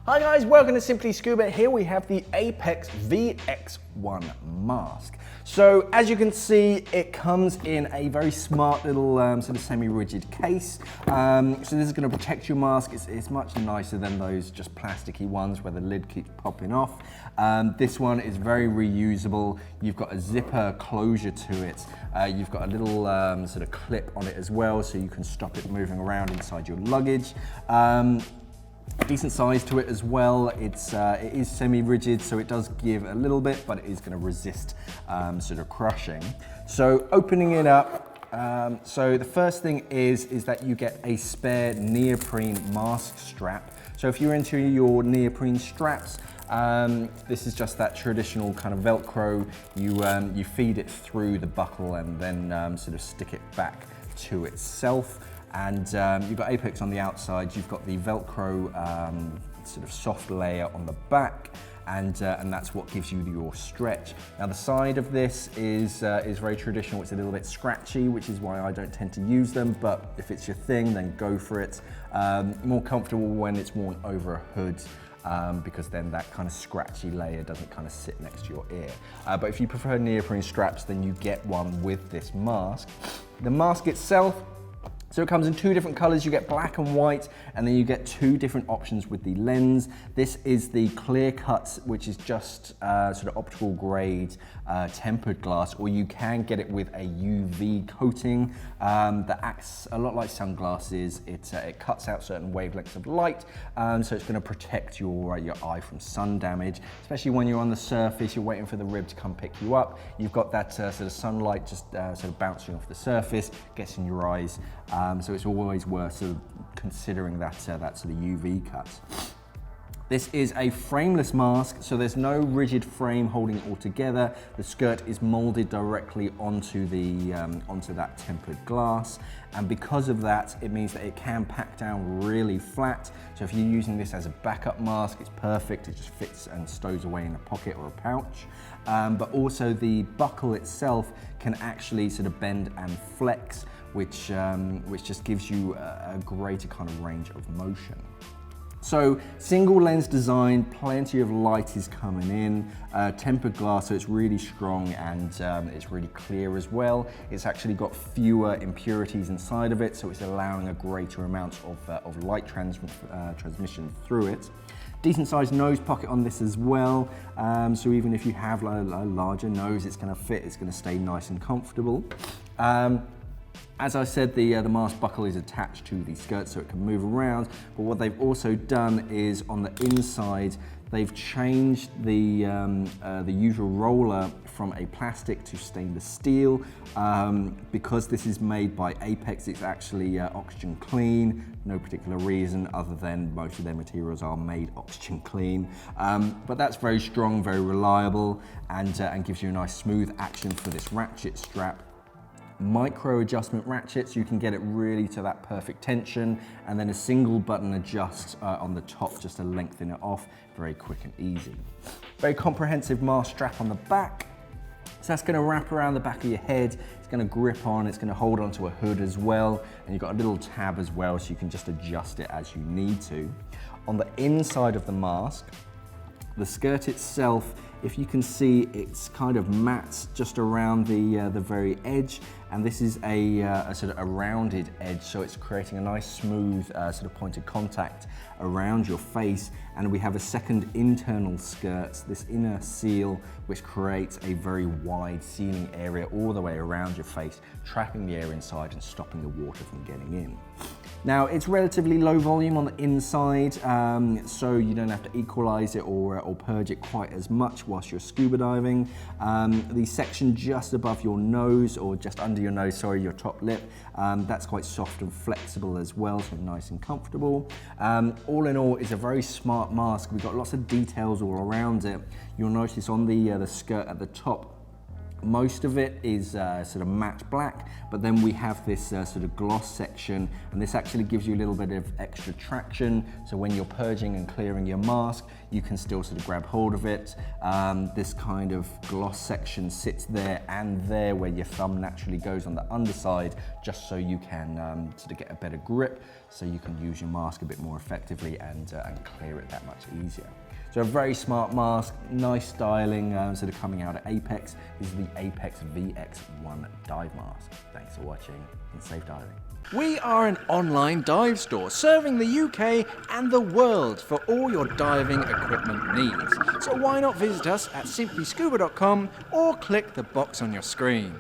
Hi guys, welcome to Simply Scuba. Here we have the Apeks VX1 Mask. So as you can see, it comes in a very smart little sort of semi-rigid case. So this is going to protect your mask. It's much nicer than those just plasticky ones where the lid keeps popping off. This one is very reusable. You've got a zipper closure to it. You've got a little sort of clip on it as well, so you can stop it moving around inside your luggage. Decent size to it as well. It is semi-rigid, so it does give a little bit, but it is going to resist sort of crushing. So opening it up, so the first thing is that you get a spare neoprene mask strap. So if you're into your neoprene straps, this is just that traditional kind of Velcro. You feed it through the buckle and then sort of stick it back to itself. And you've got Apeks on the outside, you've got the Velcro sort of soft layer on the back, and that's what gives you your stretch. Now the side of this is very traditional. It's a little bit scratchy, which is why I don't tend to use them, but if it's your thing, then go for it. More comfortable when it's worn over a hood, because then that kind of scratchy layer doesn't kind of sit next to your ear. But if you prefer neoprene straps, then you get one with this mask. The mask itself, so it comes in two different colors. You get black and white, and then you get two different options with the lens. This is the clear cut, which is just sort of optical grade tempered glass, or you can get it with a UV coating that acts a lot like sunglasses. It cuts out certain wavelengths of light, so it's going to protect your eye from sun damage, especially when you're on the surface, you're waiting for the rib to come pick you up. You've got that sort of sunlight just sort of bouncing off the surface, gets in your eyes. So it's always worth sort of considering that sort of UV cut. This is a frameless mask, so there's no rigid frame holding it all together. The skirt is molded directly onto that tempered glass, and because of that, it means that it can pack down really flat. So if you're using this as a backup mask, it's perfect. It just fits and stows away in a pocket or a pouch. But also the buckle itself can actually sort of bend and flex, which just gives you a greater kind of range of motion. So single lens design, plenty of light is coming in, tempered glass, so it's really strong and it's really clear as well. It's actually got fewer impurities inside of it, so it's allowing a greater amount of light transmission through it. Decent sized nose pocket on this as well, so even if you have a larger nose, it's going to fit, it's going to stay nice and comfortable. As I said, the mask buckle is attached to the skirt so it can move around, but what they've also done is on the inside, they've changed the usual roller from a plastic to stainless steel. Because this is made by Apeks, it's actually oxygen clean. No particular reason other than most of their materials are made oxygen clean. But that's very strong, very reliable, and gives you a nice smooth action for this ratchet strap. Micro adjustment ratchets, you can get it really to that perfect tension, and then a single button adjust on the top just to lengthen it off. Very quick and easy. Very comprehensive mask strap on the back. So that's going to wrap around the back of your head. It's going to grip on, it's going to hold onto a hood as well, and you've got a little tab as well, so you can just adjust it as you need to. On the inside of the mask, the skirt itself, if you can see, it's kind of matte just around the very edge, and this is a sort of a rounded edge, so it's creating a nice smooth sort of point of contact around your face. And we have a second internal skirt, this inner seal, which creates a very wide sealing area all the way around your face, trapping the air inside and stopping the water from getting in. Now, it's relatively low volume on the inside, so you don't have to equalize it or purge it quite as much whilst you're scuba diving. The section just above your nose, or just under your nose, sorry, your top lip, that's quite soft and flexible as well, so nice and comfortable. All in all, it's a very smart mask. We've got lots of details all around it. You'll notice on the skirt at the top, most of it is sort of matte black, but then we have this sort of gloss section, and this actually gives you a little bit of extra traction, so when you're purging and clearing your mask, you can still sort of grab hold of it. This kind of gloss section sits there and there where your thumb naturally goes on the underside, just so you can sort of get a better grip, so you can use your mask a bit more effectively and clear it that much easier. So a very smart mask, nice styling, sort of coming out of Apeks. This is the Apeks VX1 dive mask. Thanks for watching and safe diving. We are an online dive store serving the UK and the world for all your diving equipment needs. So why not visit us at simplyscuba.com or click the box on your screen.